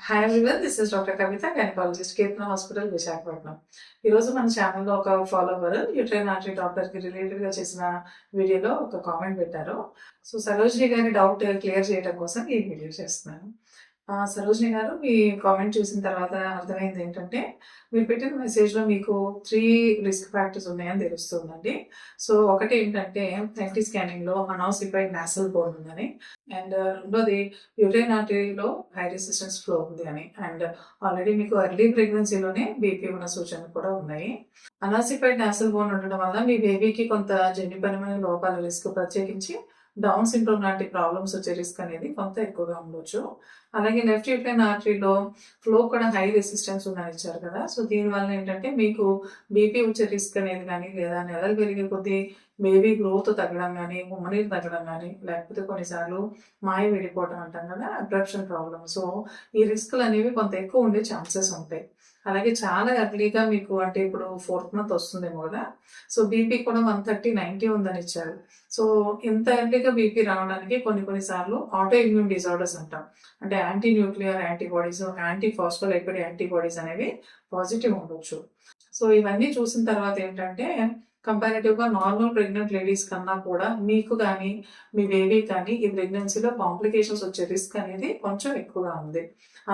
Hi everyone, this is doctor Kavitha, gynaecologist, Keerthana hospital, Visakhapatnam. ఈరోజు మన ఛానల్లో ఒక ఫాలోవర్ యూట్రైన్ ఆర్టరీ డాక్టర్కి రిలేటెడ్గా చేసిన వీడియోలో ఒక కామెంట్ పెట్టారు. సో సరోజిని గారి డౌట్ క్లియర్ చేయడం కోసం ఈ వీడియో చేస్తున్నాను. సరోజిని గారు, మీ కామెంట్ చూసిన తర్వాత అర్థమైంది ఏంటంటే, మీరు పెట్టిన మెసేజ్లో మీకు 3 రిస్క్ ఫ్యాక్టర్స్ ఉన్నాయని తెలుస్తుందండి. సో ఒకటి ఏంటంటే, ఎన్టీ స్కానింగ్లో అనాసిఫైడ్ నాసల్ బోన్ ఉందని, అండ్ రెండోది యూట్రైన్ ఆర్టరీలో హై రెసిస్టెన్స్ ఫ్లో ఉంది అని, అండ్ ఆల్రెడీ మీకు ఎర్లీ ప్రెగ్నెన్సీలోనే బీపీ ఉన్న సూచనలు కూడా ఉన్నాయి. అనాసిఫైడ్ నాసల్ బోన్ ఉండడం వల్ల మీ బేబీకి కొంత జన్యుపరమైన లోపాల రిస్క్, ప్రత్యేకించి డౌన్ సిండ్రోమ్ లాంటి ప్రాబ్లమ్స్ వచ్చే రిస్క్ అనేది కొంత ఎక్కువగా ఉండొచ్చు. అలాగే లెఫ్ట్ యూట్రైన్ ఆర్టరీలో ఫ్లో కూడా హై రెసిస్టెన్స్ ఉందని ఇచ్చారు కదా. సో దీనివల్ల ఏంటంటే మీకు బీపీ వచ్చే రిస్క్ అనేది కానీ, లేదా నెలలు పెరిగే కొద్దీ బేబీ గ్రోత్ తగ్గడం కానీ, ఉమ్మనీరు తగ్గడం కానీ, లేకపోతే కొన్నిసార్లు మాయ విడిపోవడం అంటాం కదా, అబ్రప్షన్ ప్రాబ్లమ్. సో ఈ రిస్క్లు అనేవి కొంత ఎక్కువ ఉండే ఛాన్సెస్ ఉంటాయి. అలాగే చాలా ఎర్లీగా మీకు అంటే ఇప్పుడు 4th మంత్ వస్తుందేమో కదా. సో బీపీ కూడా 130/90 ఉందని ఇచ్చారు. సో ఇంత ఎర్లీగా బీపీ రావడానికి కొన్నిసార్లు ఆటో ఇమ్యూన్ డిజార్డర్స్ అంటాం. అంటే anti nuclear antibodies, anti phospholipid antibodies అనేవి పాజిటివ్ ఉండొచ్చు. సో ఇవన్నీ చూసిన తర్వాత ఏంటంటే, కంపారిటివ్గా నార్మల్ ప్రెగ్నెంట్ లేడీస్ కన్నా కూడా మీకు కానీ, మీ బేబీ కానీ ఈ ప్రెగ్నెన్సీలో కాంప్లికేషన్స్ వచ్చే రిస్క్ అనేది కొంచెం ఎక్కువగా ఉంది.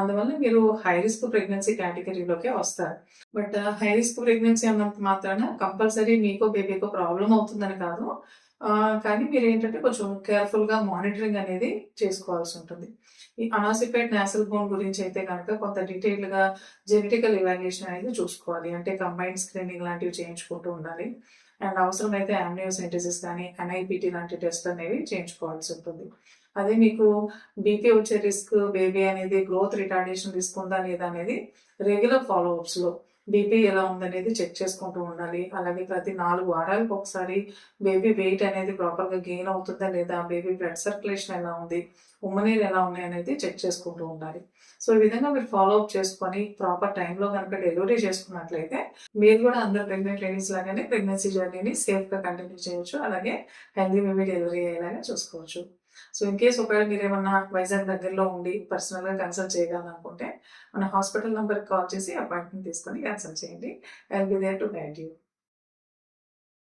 అందువల్ల మీరు హై రిస్క్ ప్రెగ్నెన్సీ కేటగిరీలోకే వస్తారు. బట్ హై రిస్క్ ప్రెగ్నెన్సీ అన్నంత మాత్రాన కంపల్సరీ మీకో బేబీకో ప్రాబ్లం అవుతుందని కాదు. కానీ మీరు ఏంటంటే కొంచెం కేర్ఫుల్గా మానిటరింగ్ అనేది చేసుకోవాల్సి ఉంటుంది. ఈ అనాసిఫైడ్ నాసల్ బోన్ గురించి అయితే కనుక కొంత డీటెయిల్గా జెనెటికల్ ఇవాల్యుయేషన్ అనేది చూసుకోవాలి. అంటే కంబైన్డ్ స్క్రీనింగ్ లాంటివి చేయించుకుంటూ ఉండాలి. అండ్ అవసరమైతే ఆమ్నియోసెంటసిస్ కానీ, ఎన్ఐపిటి లాంటి టెస్ట్ అనేవి చేయించుకోవాల్సి ఉంటుంది. అదే మీకు బీపీ వచ్చే రిస్క్, బేబీ అనేది గ్రోత్ రిటార్డేషన్ రిస్క్ ఉందా లేదా అనేది రెగ్యులర్ ఫాలోఅప్స్లో బీపీ ఎలా ఉందనేది చెక్ చేసుకుంటూ ఉండాలి. అలాగే ప్రతి 4 వారాలకు ఒకసారి బేబీ వెయిట్ అనేది ప్రాపర్గా గెయిన్ అవుతుందా లేదా, బేబీ బ్లడ్ సర్క్యులేషన్ ఎలా ఉంది, ఉమ్మనీరు ఎలా ఉన్నాయి అనేది చెక్ చేసుకుంటూ ఉండాలి. సో ఈ విధంగా మీరు ఫాలోఅప్ చేసుకొని ప్రాపర్ టైంలో కనుక డెలివరీ చేసుకున్నట్లయితే మీరు కూడా అందరు ప్రెగ్నెంట్ లేడీస్ లాగానే ప్రెగ్నెన్సీ జర్నీని సేఫ్గా కంటిన్యూ చేయొచ్చు. అలాగే హెల్దీ బేబీ డెలివరీ అయ్యేలాగా చూసుకోవచ్చు. సో ఇన్ కేస్ ఒకవేళ మీరు ఏమన్నా వైజాగ్ దగ్గరలో ఉండి పర్సనల్గా కన్సల్ట్ చేయగలనుకుంటే మన హాస్పిటల్ నెంబర్కి కాల్ చేసి అపాయింట్మెంట్ తీసుకొని కన్సల్ట్ చేయండి. I will be there to guide you.